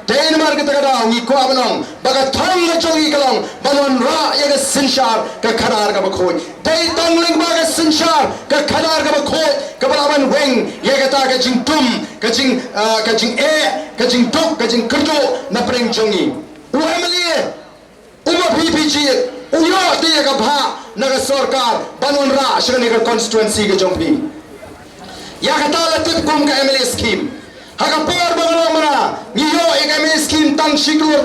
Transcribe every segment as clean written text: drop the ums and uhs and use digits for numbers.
Day number kita kadang ngikut abang, bagai thong ngejogi kalong, balon ra ya ke sinshar ke kadar ke bakoi. Day tongling bagai sinshar ke kadar ke bakoi, ke balaban weng ya kata ke jing tum, ke jing ke jing duk, ke jing kerjo na preng jongi. Emily, PPG, uyo dia ke bah naga sorkar balon ra shani ke constituency ke jongpi. Ya kata letip kum ke Emily scheme. Hakapor bagaimana mana? Niyo Emily scheme tang shiklor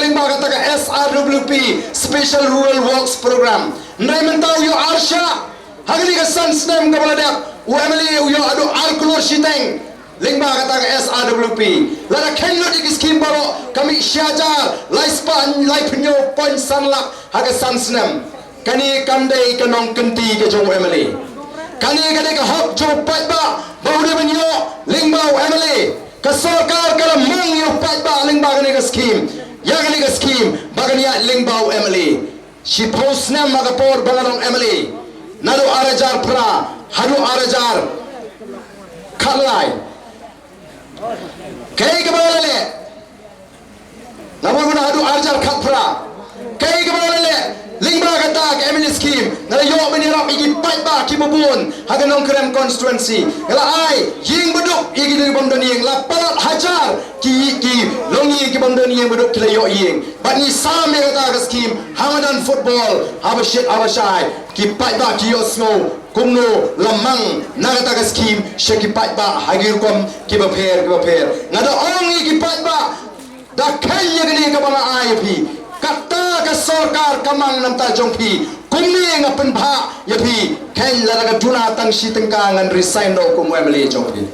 lingba kata ke SRWP Special Rural Works Program. Nai mentau yo Arsha. Hagani ke sansnem ke baladak. Emily yo adu alkulor shiteng. Lingba kata ke SRWP. Lada kenlo di scheme baro kami syajar laispan laipunyo point sanlak haga sansnem. Kani kandai kenong kenti ke jong Emily. Kani kani ke hok jo patba bahude benyo lingbau Emily ke sorkar kala mang yo patba lingbau kani ke scheme ya kani ke scheme bagani ya lingbau Emily si posnam magapor bangarong Emily nadu arajar pra hadu arajar khalai kai ke balale nabu guna hadu arajar khapra kai ke balale lingba kata ke Emily scheme nala yo menirap igi patba ki bubun haganong krem constituency kala ai ying beduk igi di bomdon ying la palat hajar ki longi ki bomdon ying beduk kila yo ying bani same kata ke scheme hamadan football habashai ki patba ki yo snow kumno lamang nagata ke scheme sheki patba hagir kom ki baper ngada ongi ki patba da kaya gini ke bana ai pi kata ke sorkar kamang nam ta jongpi kumni ngapen bha yapi ken laraga juna tang si tengkangan resign do kum Emily jongpi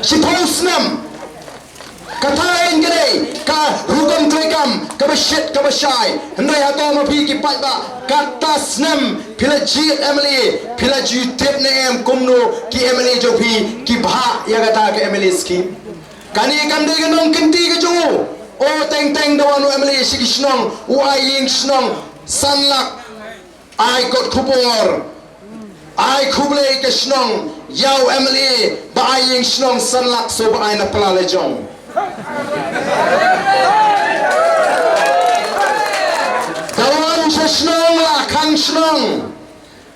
si posnam kata en gede ka rugam trekam ka bashit ka bashai hendai ato ma pi ki patba kata snam pilaji Emily pilaji tip nem kumno ki Emily jongpi ki bha ya kata ke Emily scheme kani kamde ganong kenti ke jo oh teng dawan Emily si kisnong uaying snong sanlak ai got kubor ai kublei kisnong yau Emily ba aying snong sanlak so ba ai na pala lejong dawan snong la kang snong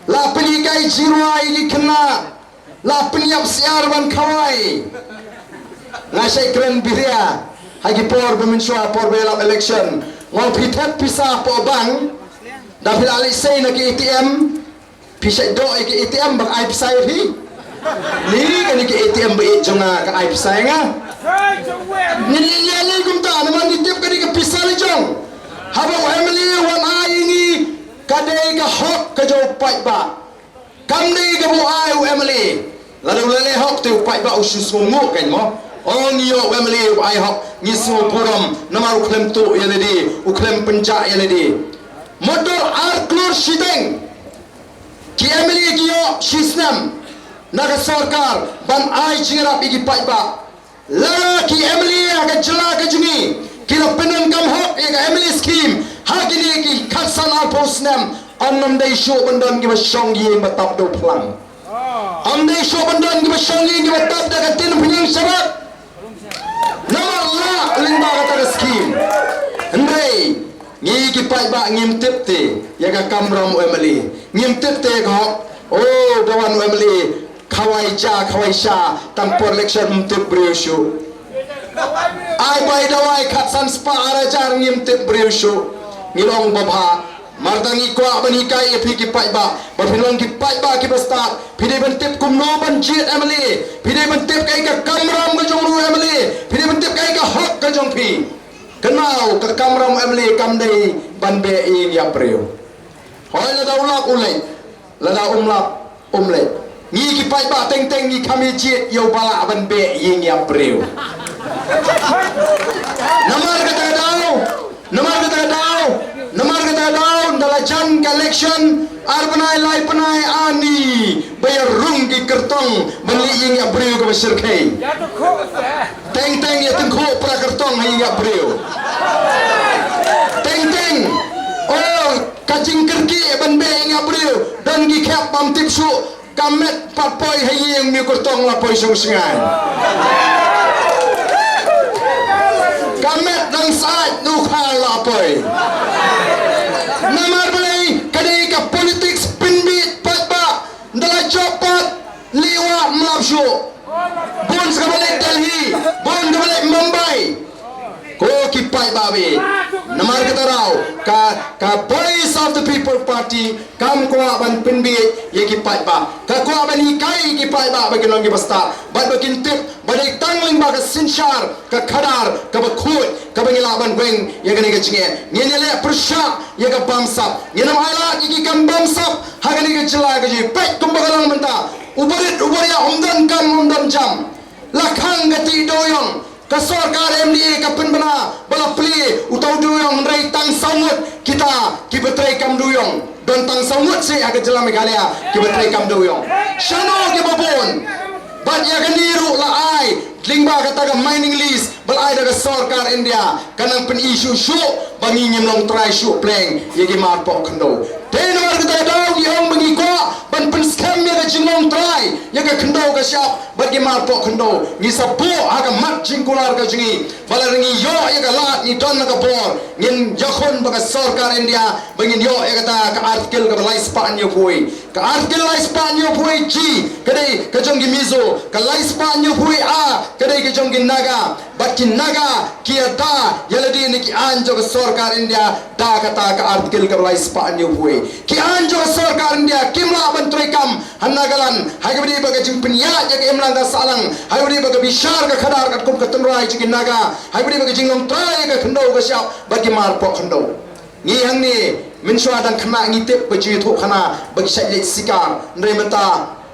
la penikai jiruai di kena la penyap siar ban kawai ngasai keren biria hagi por beminsua por belap election ngol pithet pisah po bang dapil alik say na ki ATM pisah do ki ATM bak ai pisah hi ni kan ki ATM ba jonga ka ai pisah nga ni gumta naman ditip ka di ka pisah li jong haba Emily wan ai ni kadai ka hok ka jo pai ba kam ni ka bu ai Emily lalu lele hok tu pai ba usus mo kan mo on yo Emily ai hok ngisu puram namar uklem tu yaledi uklem penca yaledi motor arklur shiteng ki Emily ki yo shisnam naga sarkar ban ai jingrap igi paiba la ki Emily aga jela ka jungi kila penan kam hok ega Emily scheme hagini ki khasan al posnam annam dei show bandan ki basong yeng batap do plang am dei show bandan ki basong yeng ki batap daga tin punyang sabat nomor la lingba kata ke scheme hendai ngi ki pai ba ngimtip te ya ka kamram Emily ngimtip te ko oh dawan Emily khawai sha tampor election mtip briushu ai bai dawai khatsan spa arajar ngimtip briushu ngilong babha martangi kwa banikai epi ki pai ba bapilong ki pai ba ki basta pide bentip kumno banjit Emily pide bentip kai ka kamram ka jongru Emily pide bentip kai ka hok ka jongpi kenau ka kamram Emily kamdei banbe in ya preu hoi la daulak ulai la da umle ngi ki pai ba teng ni kami jit yo bala banbe in ya preu namar kata dau dalajan collection arbanai lai panai ani bayar rung ki kertong beli ing ya breu ke besar kai teng ya tengko pra kertong hai ya breu teng oh kacing kerki banbe ing ya breu dan ki khap pam tipsu kamet patpoi hai ing mi kertong la poi song sengai kamet nang saat nukhal lapoi namar balai kadai ka politics pinbit patba ndala chopat liwa mlapshu bon sekabalik Delhi bon kabalik Mumbai ko kipai babi namar kata rau ka voice of the people party kam ko ban pinbit ye kipai ba ka ko ban ikai kipai ba bagi nong basta bat bakin tip badai tangling ba ka sinshar ka khadar ka bakhut ka bangila ban weng ye gani ka chinge nyele persha ye ka bamsap yenam ala ki kam bamsap hagani ka chila ka ji pet kumbagalang menta ubarit ubarya umdan kam umdan jam lakhang gati doyong ka sarkar MDA ka penbana bala pli utau duyong rai tang samut kita kibetrai kam duyong don tang samut se aga jela Meghalaya kibetrai kam duyong shano ke babon bat ya ganiru la ai lingba kata ka mining lease bal ai daga sarkar India kanang pen issue shu bangi nyemlong try shu pleng yegi mar pok khndo denor kita daw gi hong bangi ko ban pen scam ya ga jinglong try yaga khndo ka syap bagi mar pok khndo ni sapo aga mat jingkular ka jingi balaringi yo yaga lat ni don ka bor ngin yakhon baga sarkar India bangin yo yaga ta ka artikel ka balai span yo pui ka artikel lai span yo pui ji kadai ka jong gi mizo ka lai span yo pui a kadai ke jong gi naga bakin naga kia da yaladi ni ki anjo ka sarkar India da kata ka artikel ka balai span yo pui ki anjo sarkar India kimla ban kam hanagalan haibri baga jing pinya ya ke emlang ka salang haibri baga bishar ka khadar ka kum ka tunrai ji naga haibri baga jing long trai ka khndo ka syap bagi mar po khndo ni hang ni min shwa dan khana ngi tep ba ji tho khana bagi sai le sikar ndai menta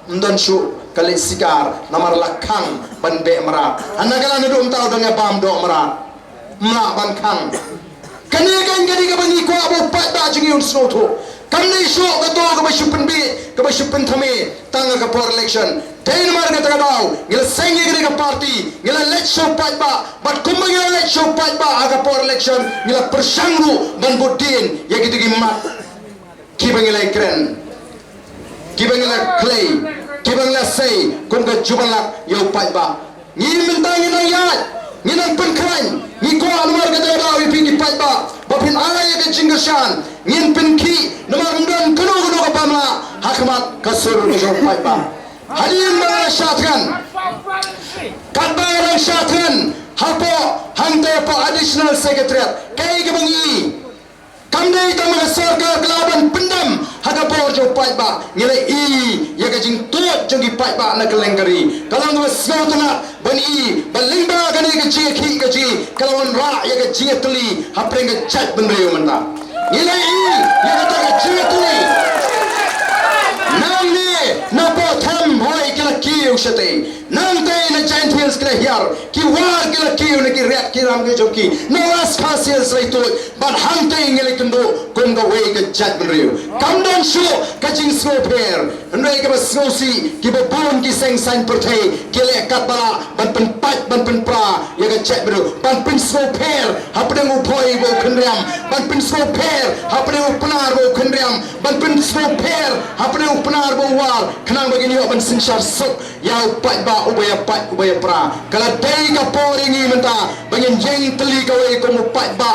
ndon shu kali sikar namar lakhang ban be mara hanagalan du umtau dang bam do mara ma ban khang kani kan gadi ka bangi ko abu pat da jingi un sno tho kamni sho ka to ka bashupen bi ka bashupen thame tanga ka for election dain mar ka tagaw ngila sengi gadi ka party ngila let show pat ba but kumba ngila let show pat ba aga for election ngila persangru ban bodin ya gitu gi mat kibangila kren kibangila clay kibangila say kum ka jubalak yo pat ba ngi minta ngina yat nginang penkran ni ko almar ka tagaw ipi di pat ba bapin alay ka jingashan ngin penki namar ndan kuno ka pamla hakmat kasur ka pat ba halin mga syatkan katbarang syatkan hapo hangte po additional secretariat kay kabangi kamday ta mga sarkar kelaban pendam hagapor jo pat ba ngilay i yaga jing tuot jogi pat ba na kalengkari kalang was sotana bani balingba gani ka ji ki ka ji kalawan ra yaga ji tuli haprenga chat benreyo manda ngilay i yaga ta ka ji tuli nang ni na po tham hoy kila kiyo shate nang tay na giant hills kila hiar ki war kila kiyo na ki ret ki ram ke joki no as khasias rai to but hang tay ngile kendo konga way ka chat benreyo kam don sho ka jing snow pair ndai ka snow si ki ba bon ki seng sign per thai ki le kat bala ban pen pat ban pen pra ya ka chat benreyo ban pen snow pair hapde ngo phoi bo khnriam ban pen snow pair hapde ngo panar bo khnriam ban pen snow pair hapde ngo panar bo war khnang bagini ban sinshar sok ya pat ba ubaya pra kala dai ka poringi menta bangin jeng teli ka way ko mo pat ba